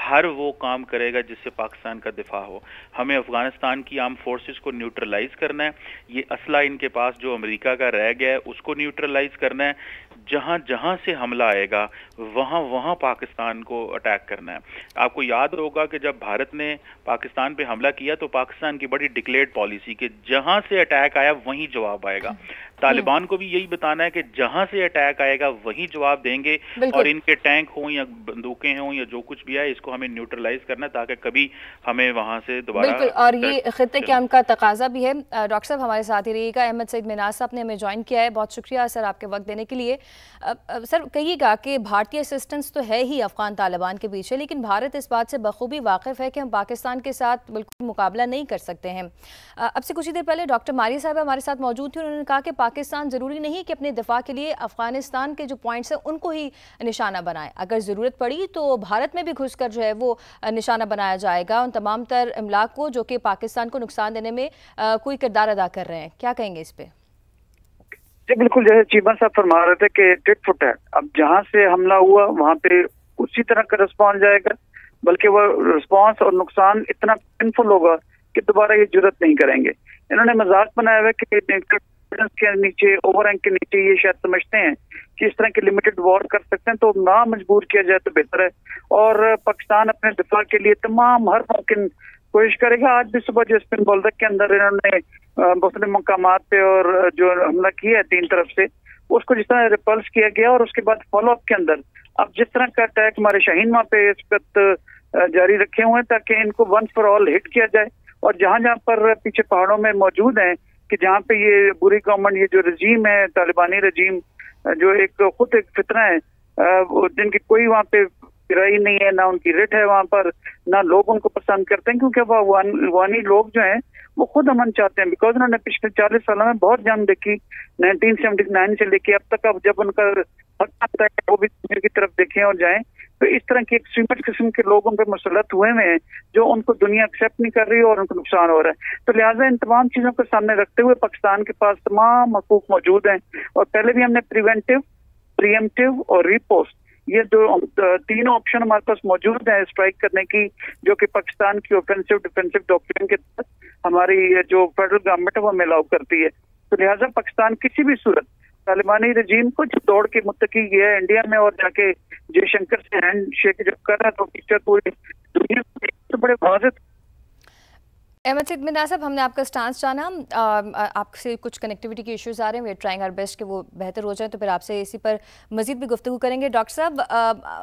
ہر وہ کام کرے گا جس سے پاکستان کا دفاع ہو. ہمیں افغانستان کی آرم فورسز کو نیوٹرلائز کرنا ہے. یہ اسلحہ ان کے پاس جو امریکہ کا رہ گیا ہے اس کو نیوٹرلائز کرنا ہے. جہاں جہاں سے حملہ آئے گا وہاں پاکستان کو اٹیک کرنا ہے. آپ کو یاد ہوگا کہ جب بھارت نے پاکستان پہ حملہ کیا تو پاکستان کی بڑی ڈکلیئرڈ پالیسی کہ جہاں سے اٹیک آیا وہیں جواب آئے گا. طالبان کو بھی یہی بتانا ہے کہ جہاں سے اٹیک آئے گا وہیں جواب دیں گے, اور ان کے ٹینک ہوں یا بندوقیں ہوں یا جو کچھ بھی ہے اس کو ہمیں نیوٹرلائز کرنا ہے تاکہ کبھی ہمیں وہاں سے دوبارہ. بالکل, اور یہ خطے کے امن کا تقاضا بھی ہے. ڈاکٹر صاحب ہمارے ساتھ ہی رہیے گا. احمد سعید مناز صاحب نے ہمیں جوائن کیا ہے. بہت شکریہ سر آپ کے وقت دینے کے لیے. سر کہیے گا کہ بھارتی اسسٹنس تو ہے ہی افغان طالبان کے پیچھے, لیکن بھارت اس بات سے بخوبی واقف ہے کہ ہم پاکستان کے ساتھ بالکل مقابلہ نہیں کر سکتے ہیں. اب سے کچھ ہی دیر پہلے ڈاکٹر ماریہ صاحب ہمارے ساتھ موجود تھی. انہوں نے کہا کہ پاکستان ضروری نہیں کہ اپنے دفاع کے لیے افغانستان کے جو پوائنٹس ہیں ان کو ہی نشانہ بنائے. اگر ضرورت پڑی تو بھارت میں بھی گھس کر جو ہے وہ نشانہ بنایا جائے گا ان تمام تر املاک کو جو کہ پاکستان کو نقصان دینے میں کوئی کردار ادا کر رہے ہیں. کیا کہیں گے اس پہ؟ جی بالکل, جیسے چیمہ صاحب فرما رہے تھے کہ ٹٹ فٹ ہے. اب جہاں سے حملہ ہوا وہاں پہ اسی طرح کا رسپانس جائے گا, بلکہ وہ رسپانس اور نقصان اتنا پینفل ہوگا کہ دوبارہ یہ جرت نہیں کریں گے. انہوں نے مذاق بنایا ہوا کہ کے نیچے, اوور رینک کے نیچے یہ شاید سمجھتے ہیں کہ اس طرح کی لمیٹڈ وار کر سکتے ہیں, تو نہ مجبور کیا جائے تو بہتر ہے. اور پاکستان اپنے دفاع کے لیے تمام ہر ممکن کوشش کرے گا. آج بھی صبح جو اسپن بولدک کے اندر انہوں نے مختلف مقامات پہ اور جو حملہ کیا ہے 3 طرف سے, اس کو جس طرح ریپلس کیا گیا, اور اس کے بعد فالو اپ کے اندر اب جس طرح کا اٹیک ہمارے شاہین ماں پہ اس وقت جاری رکھے ہوئے ہیں تاکہ ان کو ونس فار آل ہٹ کیا جائے. اور جہاں جہاں پر پیچھے پہاڑوں میں موجود ہیں کہ جہاں پہ یہ بری گورنمنٹ, یہ جو رجیم ہے طالبانی رجیم, جو ایک خود ایک فتنہ ہے, جن کی کوئی وہاں پہ گرائی نہیں ہے, نہ ان کی رٹ ہے وہاں پر, نہ لوگ ان کو پسند کرتے ہیں, کیونکہ وہ افغانی لوگ جو ہیں وہ خود امن چاہتے ہیں. بیکاز انہوں نے پچھلے 40 سالوں میں بہت جنگ دیکھی, 1979 سے لے کے اب تک. اب جب ان کا حق آتا ہے وہ بھی دنیا کی طرف دیکھیں اور جائیں, تو اس طرح کے ایکسٹریمسٹ قسم کے لوگوں پہ مسلط ہوئے ہیں جو ان کو دنیا ایکسیپٹ نہیں کر رہی اور ان کو نقصان ہو رہا ہے. تو لہٰذا ان تمام چیزوں کو سامنے رکھتے ہوئے پاکستان کے پاس تمام حقوق موجود ہیں. اور پہلے بھی ہم نے پریونٹیو, پریمپٹیو اور ریپوسٹ, یہ جو 3 آپشن ہمارے پاس موجود ہیں اسٹرائک کرنے کی, جو کہ پاکستان کی اوفینسو ڈیفینسو ڈاکٹرن کے تحت ہماری جو فیڈرل گورنمنٹ ہے وہ ہمیں الاؤ کرتی ہے. تو لہٰذا پاکستان کسی بھی صورت طالبانی رجیم کو جو دوڑ کے متقی گیا ہے انڈیا میں اور جا کے جے شنکر سے ہینڈ شیک جب کر رہا ہے, تو پکچر پوری دنیا تو بڑے واضح. احمد سعید مناز صاحب, ہم نے آپ کا سٹانس جانا. آپ سے کچھ کنیکٹیوٹی کے ایشوز آ رہے ہیں, we are trying our best کہ وہ بہتر ہو جائیں, تو پھر آپ سے اسی پر مزید بھی گفتگو کریں گے. ڈاکٹر صاحب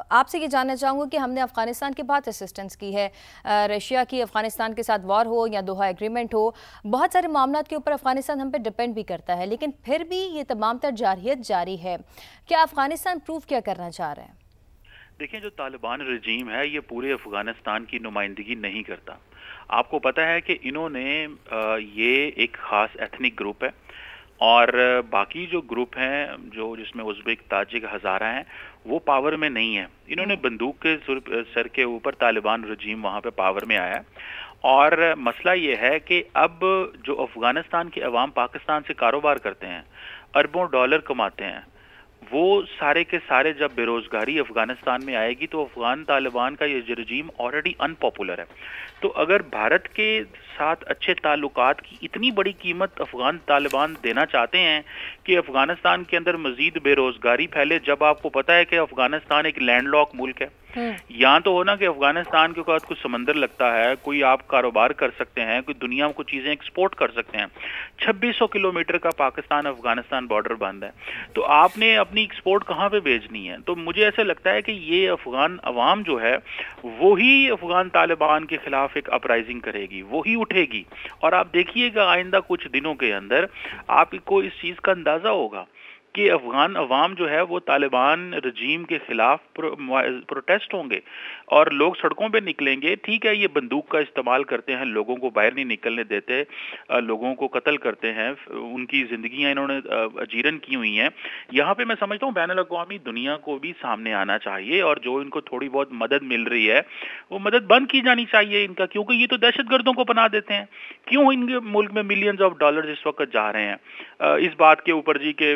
آپ سے یہ جاننا چاہوں گا کہ ہم نے افغانستان کے بعد اسسٹنس کی ہے, رشیا کی افغانستان کے ساتھ وار ہو یا دوحہ ایگریمنٹ ہو, بہت سارے معاملات کے اوپر افغانستان ہم پہ ڈپینڈ بھی کرتا ہے, لیکن پھر بھی یہ تمام تر جارحیت جاری ہے. کیا افغانستان پروف کیا کرنا چاہ رہے ہیں؟ دیکھیں, جو طالبان رجیم ہے یہ پورے افغانستان کی نمائندگی نہیں کرتا. آپ کو پتہ ہے کہ انہوں نے یہ ایک خاص ایتھنک گروپ ہے, اور باقی جو گروپ ہیں جو جس میں ازبک, تاجک, ہزارہ ہیں, وہ پاور میں نہیں ہیں. انہوں نے بندوق کے سر کے اوپر طالبان رجیم وہاں پہ پاور میں آیا. اور مسئلہ یہ ہے کہ اب جو افغانستان کے عوام پاکستان سے کاروبار کرتے ہیں, اربوں ڈالر کماتے ہیں, وہ سارے کے سارے جب بے روزگاری افغانستان میں آئے گی تو افغان طالبان کا یہ رجیم آلریڈی ان پاپولر ہے. تو اگر بھارت کے ساتھ اچھے تعلقات کی اتنی بڑی قیمت افغان طالبان دینا چاہتے ہیں کہ افغانستان کے اندر مزید بے روزگاری پھیلے, جب آپ کو پتہ ہے کہ افغانستان ایک لینڈ لاک ملک ہے, یہاں تو ہونا کہ افغانستان کے ساتھ کچھ سمندر لگتا ہے, کوئی آپ کاروبار کر سکتے ہیں, کوئی دنیا میں کچھ چیزیں ایکسپورٹ کر سکتے ہیں. 2600 کلومیٹر کا پاکستان افغانستان بارڈر بند ہے, تو آپ نے اپنی ایکسپورٹ کہاں پہ بھیجنی ہے؟ تو مجھے ایسا لگتا ہے کہ یہ افغان عوام جو ہے وہی افغان طالبان کے خلاف ایک اپرائزنگ کرے گی, وہی اٹھے گی. اور آپ دیکھیے گا آئندہ کچھ دنوں کے اندر آپ کو اس چیز کا اندازہ ہوگا کہ افغان عوام جو ہے وہ طالبان رجیم کے خلاف پروٹیسٹ ہوں گے اور لوگ سڑکوں پہ نکلیں گے. ٹھیک ہے, یہ بندوق کا استعمال کرتے ہیں, لوگوں کو باہر نہیں نکلنے دیتے, لوگوں کو قتل کرتے ہیں, ان کی زندگیاں انہوں نے اجیرن کی ہوئی ہیں. یہاں پہ میں سمجھتا ہوں بین الاقوامی دنیا کو بھی سامنے آنا چاہیے, اور جو ان کو تھوڑی بہت مدد مل رہی ہے وہ مدد بند کی جانی چاہیے ان کا, کیونکہ یہ تو دہشت گردوں کو پناہ دیتے ہیں. کیوں ان کے ملک میں ملینز آف ڈالرز اس وقت جا رہے ہیں؟ اس بات کے اوپر جی کہ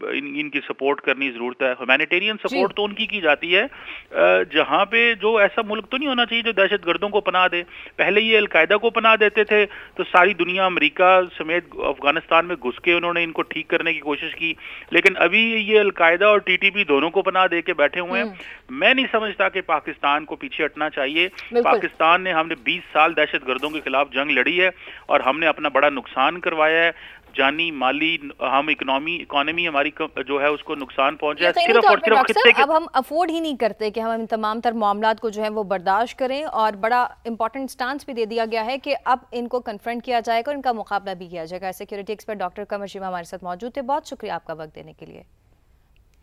ان کی سپورٹ کرنی ضرورت ہے. ہیومینیٹیرین سپورٹ تو ان کی جاتی ہے جہاں پہ جو ایسا ملک تو نہیں ہونا چاہیے جو دہشت گردوں کو پناہ دے. پہلے یہ القاعدہ کو پناہ دیتے تھے تو ساری دنیا امریکہ سمیت افغانستان میں گھس کے انہوں نے ان کو ٹھیک کرنے کی کوشش کی, لیکن ابھی یہ القاعدہ اور ٹی ٹی پی دونوں کو پناہ دے کے بیٹھے ہوئے ہیں. میں نہیں سمجھتا کہ پاکستان کو پیچھے ہٹنا چاہیے. پاکستان نے ہم نے 20 سال دہشت گردوں کے خلاف جنگ لڑی ہے اور ہم نے اپنا بڑا نقصان کروایا ہے, جانی مالی, ہم اکانومی ہماری جو ہے اس کو نقصان پہنچا ہے صرف اور صرف خطے کے. اب ہم افورڈ ہی نہیں کرتے کہ ہم ان تمام تر معاملات کو جو ہے وہ برداشت کریں, اور بڑا امپورٹنٹ سٹانس بھی دے دیا گیا ہے کہ اب ان کو کنفرنٹ کیا جائے گا اور ان کا مقابلہ بھی کیا جائے گا. Security expert doctor Qamar Cheema ہمارے ساتھ موجود تھے. بہت شکریہ آپ کا وقت دینے کے لیے.